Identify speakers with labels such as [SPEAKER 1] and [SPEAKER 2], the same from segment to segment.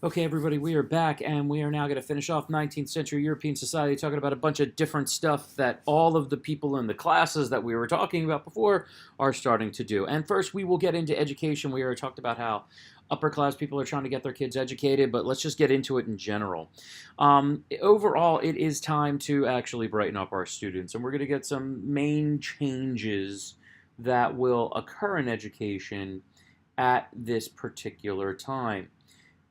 [SPEAKER 1] Okay, everybody, we are back, and we are now going to finish off 19th century European society, talking about a bunch of different stuff that all of the people in the classes that we were talking about before are starting to do. And first, we will get into education. We already talked about how upper class people are trying to get their kids educated, but let's just get into it in general. Overall, it is time to actually brighten up our students, and we're going to get some main changes that will occur in education at this particular time.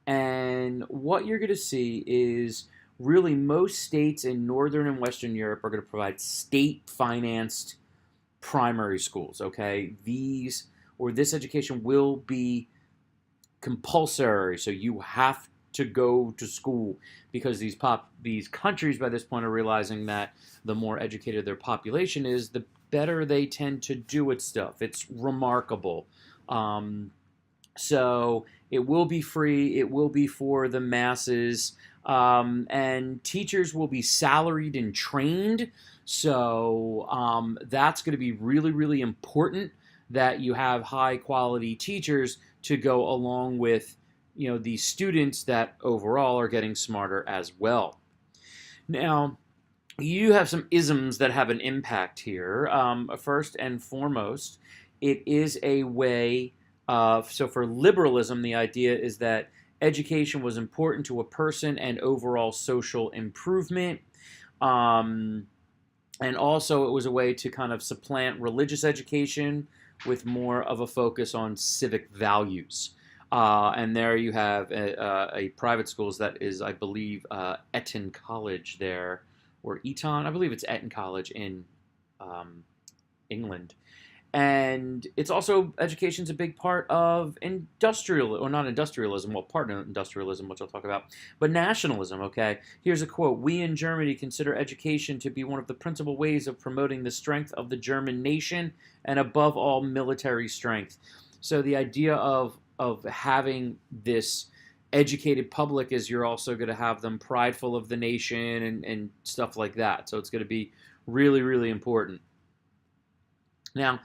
[SPEAKER 1] And what you're going to see is really most states in Northern and Western Europe are going to provide state financed primary schools, okay? This education will be compulsory, so you have to go to school because these countries by this point are realizing that the more educated their population is, the better they tend to do at stuff. It's remarkable. So it will be free. It will be for the masses. And teachers will be salaried and trained. So that's going to be really, really important that you have high quality teachers to go along with these students that overall are getting smarter as well. Now, you have some isms that have an impact here. First and foremost, it is a way so for liberalism, the idea is that education was important to a person and overall social improvement. And also it was a way to kind of supplant religious education with more of a focus on civic values. And there you have a private schools that is, I believe, Eton College there, or Eton. I believe it's Eton College in England. And it's also, education's a big part of or not industrialism, well, part of industrialism, which I'll talk about, but nationalism, okay? Here's a quote: "We in Germany consider education to be one of the principal ways of promoting the strength of the German nation and above all military strength." So the idea of having this educated public is you're also going to have them prideful of the nation and stuff like that. So it's going to be really, really important. Now,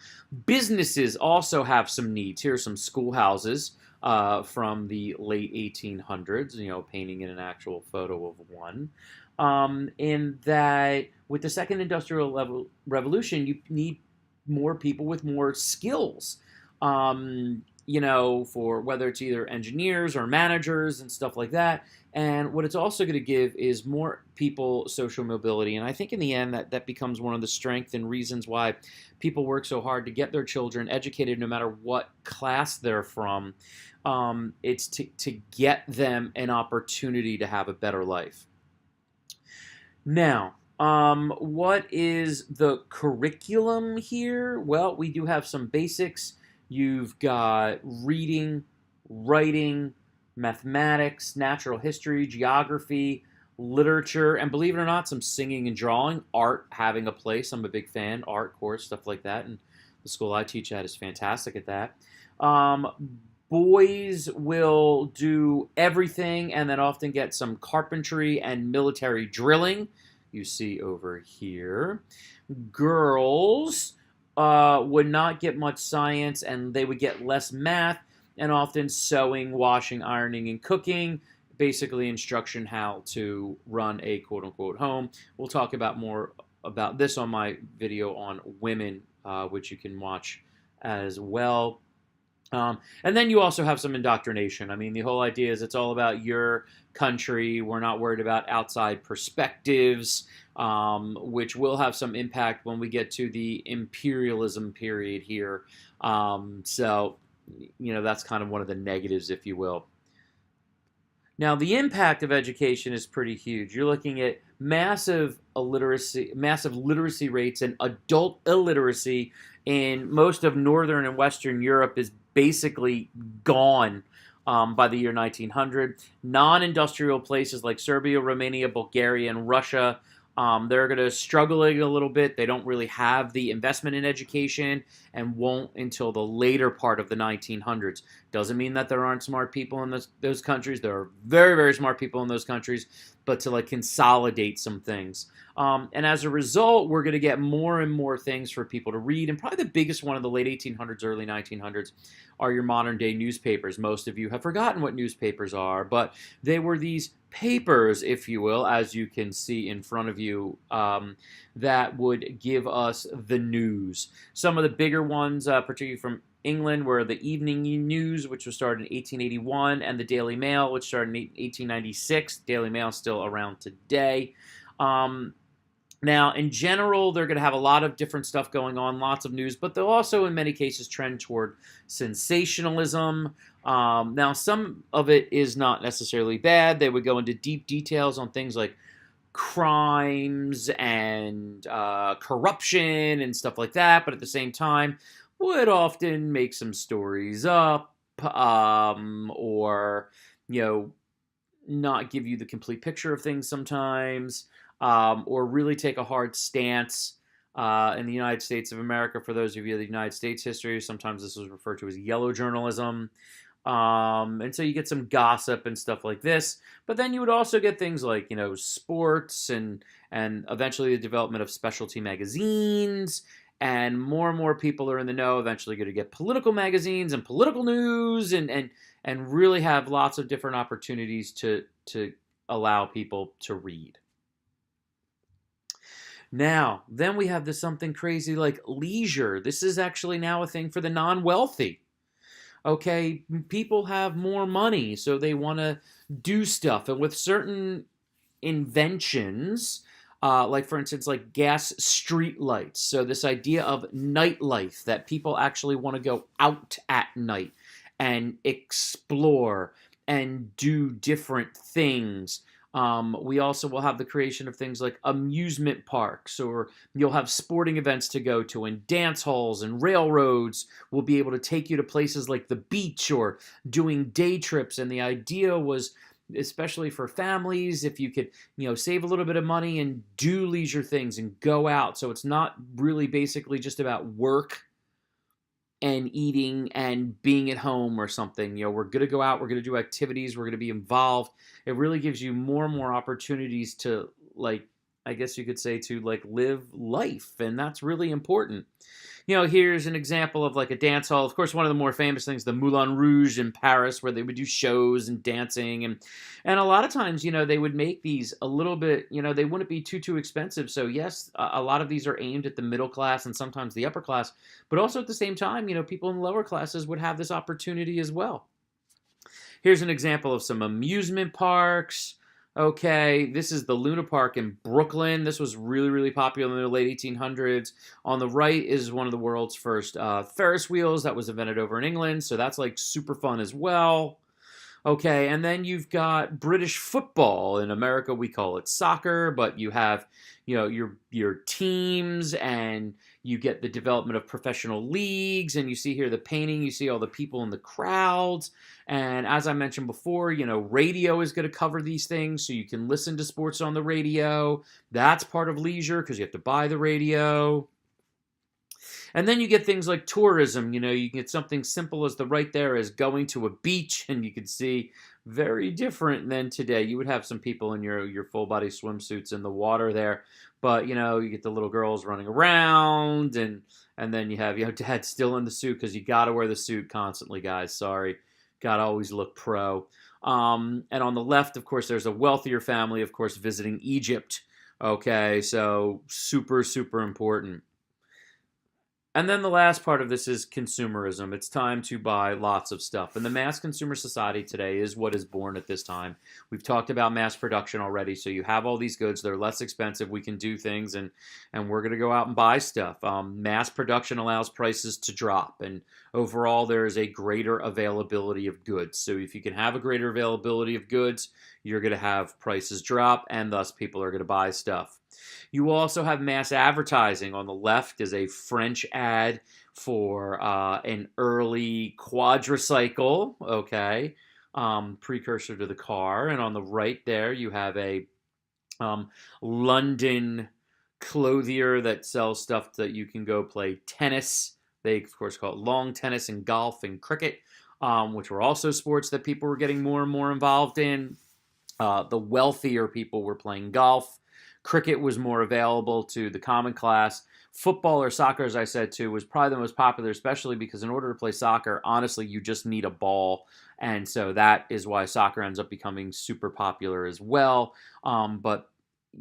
[SPEAKER 1] businesses also have some needs. Here are some schoolhouses from the late 1800s, painting in an actual photo of one. In that, with the second industrial revolution, you need more people with more skills. For whether it's either engineers or managers and stuff like that. And what it's also going to give is more people social mobility. And I think in the end that becomes one of the strengths and reasons why people work so hard to get their children educated no matter what class they're from. It's to get them an opportunity to have a better life. Now, what is the curriculum here? Well, we do have some basics. You've got reading, writing, mathematics, natural history, geography, literature, and believe it or not, some singing and drawing, art having a place. I'm a big fan, art course, stuff like that, and the school I teach at is fantastic at that. Boys will do everything and then often get some carpentry and military drilling. You see over here. Girls would not get much science, and they would get less math, and often sewing, washing, ironing, and cooking. Basically, instruction how to run a quote-unquote home. We'll talk about more about this on my video on women, which you can watch as well. And then you also have some indoctrination. I mean, the whole idea is it's all about your country. We're not worried about outside perspectives, which will have some impact when we get to the imperialism period here. So, that's kind of one of the negatives, if you will. Now, the impact of education is pretty huge. You're looking at massive literacy rates, and adult illiteracy in most of Northern and Western Europe is basically gone by the year 1900. Non-industrial places like Serbia, Romania, Bulgaria, and Russia, they're going to struggle a little bit. They don't really have the investment in education, and won't until the later part of the 1900s. Doesn't mean that there aren't smart people in those countries. There are very, very smart people in those countries, but to like consolidate some things. And as a result, we're going to get more and more things for people to read. And probably the biggest one in the late 1800s, early 1900s are your modern day newspapers. Most of you have forgotten what newspapers are, but they were these papers, if you will, as you can see in front of you, that would give us the news. Some of the bigger ones, particularly from England, were the Evening News, which was started in 1881, and the Daily Mail, which started in 1896. Daily Mail is still around today. Now, in general, they're going to have a lot of different stuff going on, lots of news, but they'll also, in many cases, trend toward sensationalism. Now, some of it is not necessarily bad. They would go into deep details on things like crimes and corruption and stuff like that, but at the same time, would often make some stories up or, not give you the complete picture of things sometimes. Or really take a hard stance in the United States of America. For those of you in the United States history, sometimes this was referred to as yellow journalism. And so you get some gossip and stuff like this. But then you would also get things like, sports and eventually the development of specialty magazines. And more people are in the know. Eventually going to get political magazines and political news and really have lots of different opportunities to allow people to read. Now, then we have this something crazy like leisure. This is actually now a thing for the non-wealthy. Okay, people have more money, so they want to do stuff. And with certain inventions, like for instance, like gas street lights. So this idea of nightlife, that people actually want to go out at night and explore and do different things. We also will have the creation of things like amusement parks, or you'll have sporting events to go to, and dance halls and railroads will be able to take you to places like the beach or doing day trips. And the idea was, especially for families, if you could, save a little bit of money and do leisure things and go out. So it's not really basically just about work and eating and being at home or something. We're going to go out, we're going to do activities, we're going to be involved. It really gives you more and more opportunities to, I guess you could say, to live life, and that's really important. Here's an example of a dance hall. Of course, one of the more famous things, the Moulin Rouge in Paris, where they would do shows and dancing, and a lot of times, they would make these a little bit, they wouldn't be too expensive. So yes, a lot of these are aimed at the middle class and sometimes the upper class, but also at the same time, people in the lower classes would have this opportunity as well. Here's an example of some amusement parks. Okay, this is the Luna Park in Brooklyn. This was really, really popular in the late 1800s. On the right is one of the world's first Ferris wheels that was invented over in England, so that's super fun as well. Okay, and then you've got British football. In America, we call it soccer, but you have, your teams, and you get the development of professional leagues, and you see here the painting, you see all the people in the crowds, and as I mentioned before, radio is going to cover these things, so you can listen to sports on the radio. That's part of leisure, because you have to buy the radio. And then you get things like tourism. You can get something simple as the right there as going to a beach, and you can see very different than today. You would have some people in your full body swimsuits in the water there, but you get the little girls running around, and then you have dad still in the suit, because you got to wear the suit constantly, guys. Sorry, got to always look pro. And on the left, of course, there's a wealthier family, of course, visiting Egypt. Okay, so super, super important. And then the last part of this is consumerism. It's time to buy lots of stuff. And the mass consumer society today is what is born at this time. We've talked about mass production already. So you have all these goods. They're less expensive. We can do things, and we're going to go out and buy stuff. Mass production allows prices to drop. And overall, there is a greater availability of goods. So if you can have a greater availability of goods, you're going to have prices drop, and thus people are going to buy stuff. You also have mass advertising. On the left is a French ad for an early quadricycle, okay, precursor to the car. And on the right there, you have a London clothier that sells stuff that you can go play tennis They, of course, call it lawn tennis and golf and cricket, which were also sports that people were getting more and more involved in. The wealthier people were playing golf. Cricket was more available to the common class. Football or soccer, as I said too, was probably the most popular, especially because in order to play soccer, honestly, you just need a ball. And so that is why soccer ends up becoming super popular as well. But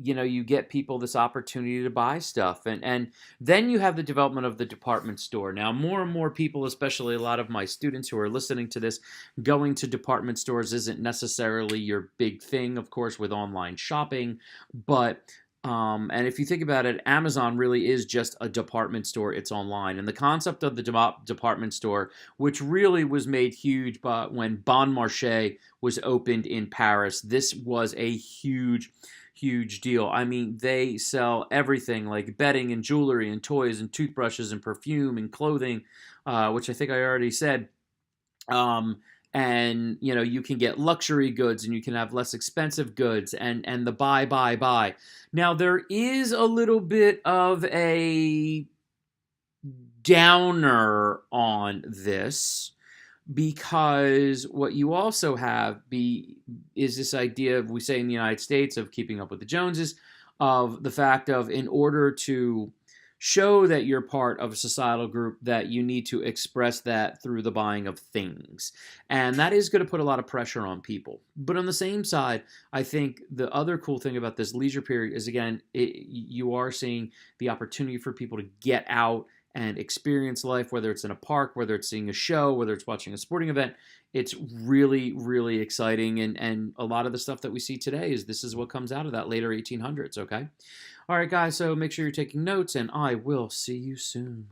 [SPEAKER 1] you get people this opportunity to buy stuff. And then you have the development of the department store. Now, more and more people, especially a lot of my students who are listening to this, going to department stores isn't necessarily your big thing, of course, with online shopping. But and if you think about it, Amazon really is just a department store. It's online. And the concept of the department store, which really was made huge when Bon Marché was opened in Paris, this was a huge deal. I mean, they sell everything like bedding and jewelry and toys and toothbrushes and perfume and clothing, which I think I already said. And you can get luxury goods and you can have less expensive goods and the buy. Now there is a little bit of a downer on this, because what you also have is this idea of, we say in the United States, of keeping up with the Joneses, of the fact of, in order to show that you're part of a societal group, that you need to express that through the buying of things. And that is going to put a lot of pressure on people. But on the same side, I think the other cool thing about this leisure period is, again, you are seeing the opportunity for people to get out and experience life, whether it's in a park, whether it's seeing a show, whether it's watching a sporting event. It's really, really exciting. And a lot of the stuff that we see today this is what comes out of that later 1800s, okay? All right, guys, so make sure you're taking notes, and I will see you soon.